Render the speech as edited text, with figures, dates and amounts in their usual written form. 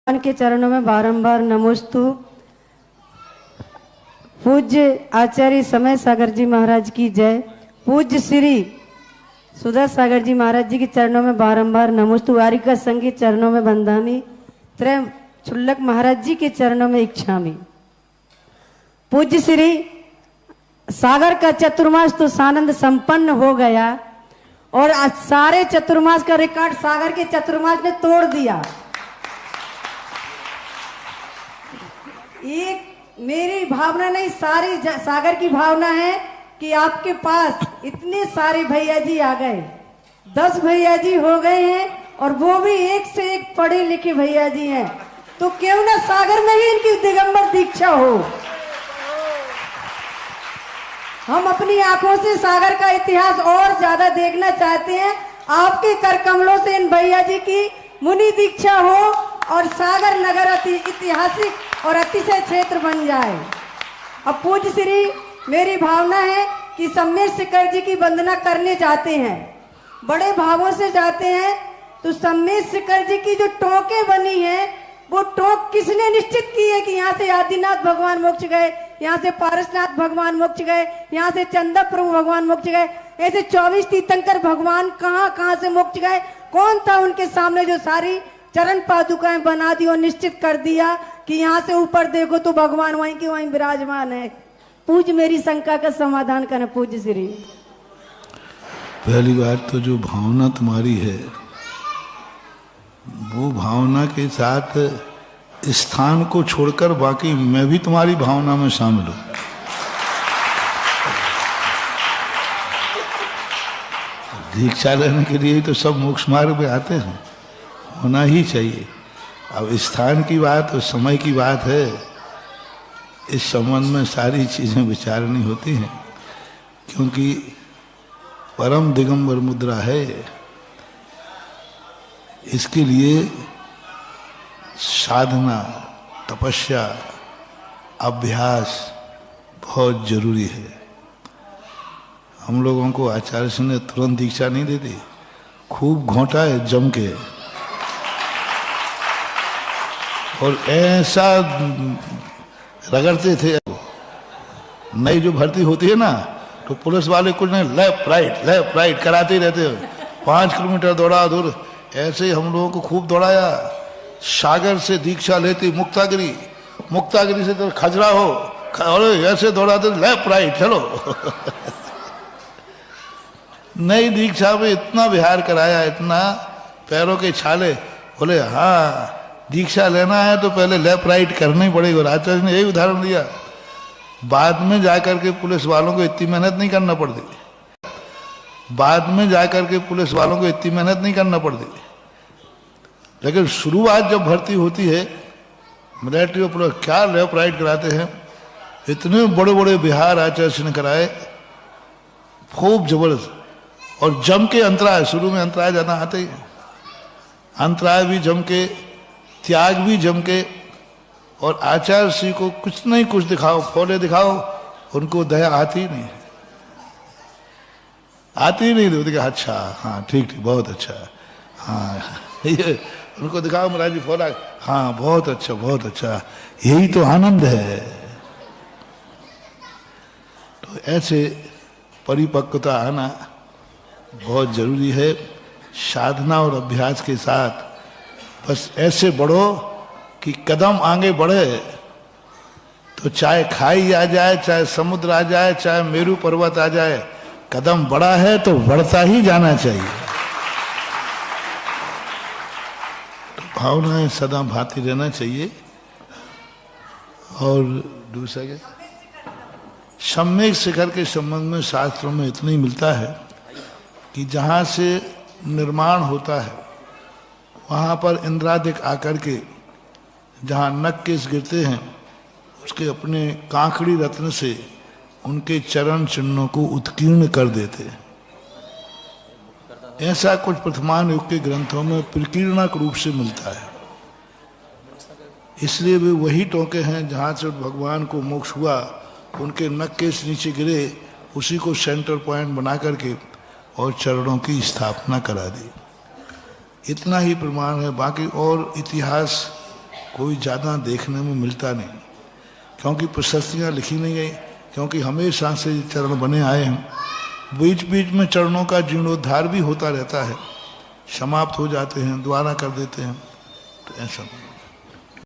भगवान के चरणों में बारंबार नमोस्तु। पूज्य आचार्य समय सागर जी महाराज की जय। पूज्य श्री सुधा सागर जी महाराज जी के चरणों में बारंबार नमोस्तु। वारिका संघ के चरणों में बंदामी। त्रय छुल्लक महाराज जी के चरणों में इच्छामी। पूज्य श्री सागर का चतुर्मास तो सानंद संपन्न हो गया और आज सारे चतुर्मास का रिकॉर्ड सागर के चतुर्मास ने तोड़ दिया। एक मेरी भावना नहीं, सारी सागर की भावना है कि आपके पास इतने सारे भैया जी आ गए। 10 भैया जी हो गए हैं और वो भी एक से एक पढ़े लिखे भैया जी हैं। तो क्यों ना सागर में ही इनकी दिगंबर दीक्षा हो। हम अपनी आंखों से सागर का इतिहास और ज्यादा देखना चाहते हैं। आपके कर कमलों से इन भैया जी की मुनि दीक्षा हो और सागर नगर ऐतिहासिक और अतिशय क्षेत्र बन जाए। अब पूज्य श्री मेरी भावना है कि सम्मेद शिखर जी की वंदना करने जाते हैं, बड़े भावों से जाते हैं। तो सम्मेद शिखर जी की जो टोंके बनी है, वो टोंक किसने निश्चित की है कि यहाँ से आदिनाथ भगवान मोक्ष गए, यहाँ से पारसनाथ भगवान मोक्ष गए, यहाँ से चंदा प्रभु भगवान मोक्ष गए। ऐसे 24 तीर्थंकर भगवान कहाँ कहाँ से मोक्ष गए। कौन था उनके सामने जो सारी चरण पादुकाएं बना दी और निश्चित कर दिया कि यहाँ से ऊपर देखो तो भगवान वहीं के वहीं विराजमान है। पूज्य मेरी शंका का समाधान करें पूज्य श्री। पहली बात तो जो भावना तुम्हारी है, वो भावना के साथ स्थान को छोड़कर बाकी मैं भी तुम्हारी भावना में शामिल हूं। दीक्षा लेने के लिए तो सब मोक्ष मार्ग में आते हैं, होना ही चाहिए। अब स्थान की बात और समय की बात है, इस संबंध में सारी चीजें विचारनी होती हैं, क्योंकि परम दिगंबर मुद्रा है। इसके लिए साधना, तपस्या, अभ्यास बहुत जरूरी है। हम लोगों को आचार्य से ने तुरंत दीक्षा नहीं देती, खूब घोंटा है जम के और ऐसा रगड़ते थे। नई जो भर्ती होती है ना, तो पुलिस वाले कुछ नहीं, लेफ्ट राइट कराते ही रहते हो। 5 किलोमीटर दौड़ा दूर, ऐसे हम लोगों को खूब दौड़ाया। सागर से दीक्षा लेती मुक्तागिरी से तो खजुराहो और ऐसे दौड़ाते लेफ्ट राइट चलो। नई दीक्षा में इतना विहार कराया, इतना पैरों के छाले। बोले हाँ दीक्षा लेना है तो पहले लेफ्ट राइट करना ही पड़ेगा। आचार्य ने यही उदाहरण दिया। बाद में जाकर के पुलिस वालों को इतनी मेहनत नहीं करना पड़ती, लेकिन शुरुआत जब भर्ती होती है मिलिट्री में, पुलिस क्या लेफ्ट राइट कराते हैं। इतने बड़े बड़े बिहार आचार्य ने कराए, खूब जबरदस्त। और जम के अंतराय, शुरू में अंतराय ज्यादा आते ही, अंतराय भी जम के, त्याग भी जम के। और आचार्य श्री को कुछ नहीं कुछ दिखाओ, फोले दिखाओ, उनको दया आती नहीं, देखते अच्छा हाँ ठीक बहुत अच्छा, हाँ ये उनको दिखाओ महाराज जी फोला, हाँ बहुत अच्छा, यही तो आनंद है। तो ऐसे परिपक्वता आना बहुत जरूरी है। साधना और अभ्यास के साथ बस ऐसे बढ़ो कि कदम आगे बढ़े तो चाहे खाई आ जाए, चाहे समुद्र आ जाए, चाहे मेरू पर्वत आ जाए, कदम बढ़ा है तो बढ़ता ही जाना चाहिए। तो भावनाएं सदा भाती रहना चाहिए। और दूसरा क्या, सम्यक शिखर के संबंध में शास्त्रों में इतना ही मिलता है कि जहाँ से निर्माण होता है वहाँ पर इंद्रादिक आकर के जहाँ नख केश गिरते हैं, उसके अपने कांकड़ी रत्न से उनके चरण चिन्हों को उत्कीर्ण कर देते हैं। ऐसा कुछ प्रथमान युग के ग्रंथों में प्रकीर्णक रूप से मिलता है। इसलिए वे वही टोंके हैं जहाँ से भगवान को मोक्ष हुआ, उनके नख केश नीचे गिरे, उसी को सेंटर पॉइंट बना करके और चरणों की स्थापना करा दी। इतना ही प्रमाण है। बाकी और इतिहास कोई ज़्यादा देखने में मिलता नहीं, क्योंकि प्रशस्तियाँ लिखी नहीं गई, क्योंकि हमेशा से ये चरण बने आए हैं। बीच बीच में चरणों का जीर्णोद्धार भी होता रहता है, समाप्त हो जाते हैं, दोबारा कर देते हैं, तो ऐसा नहीं।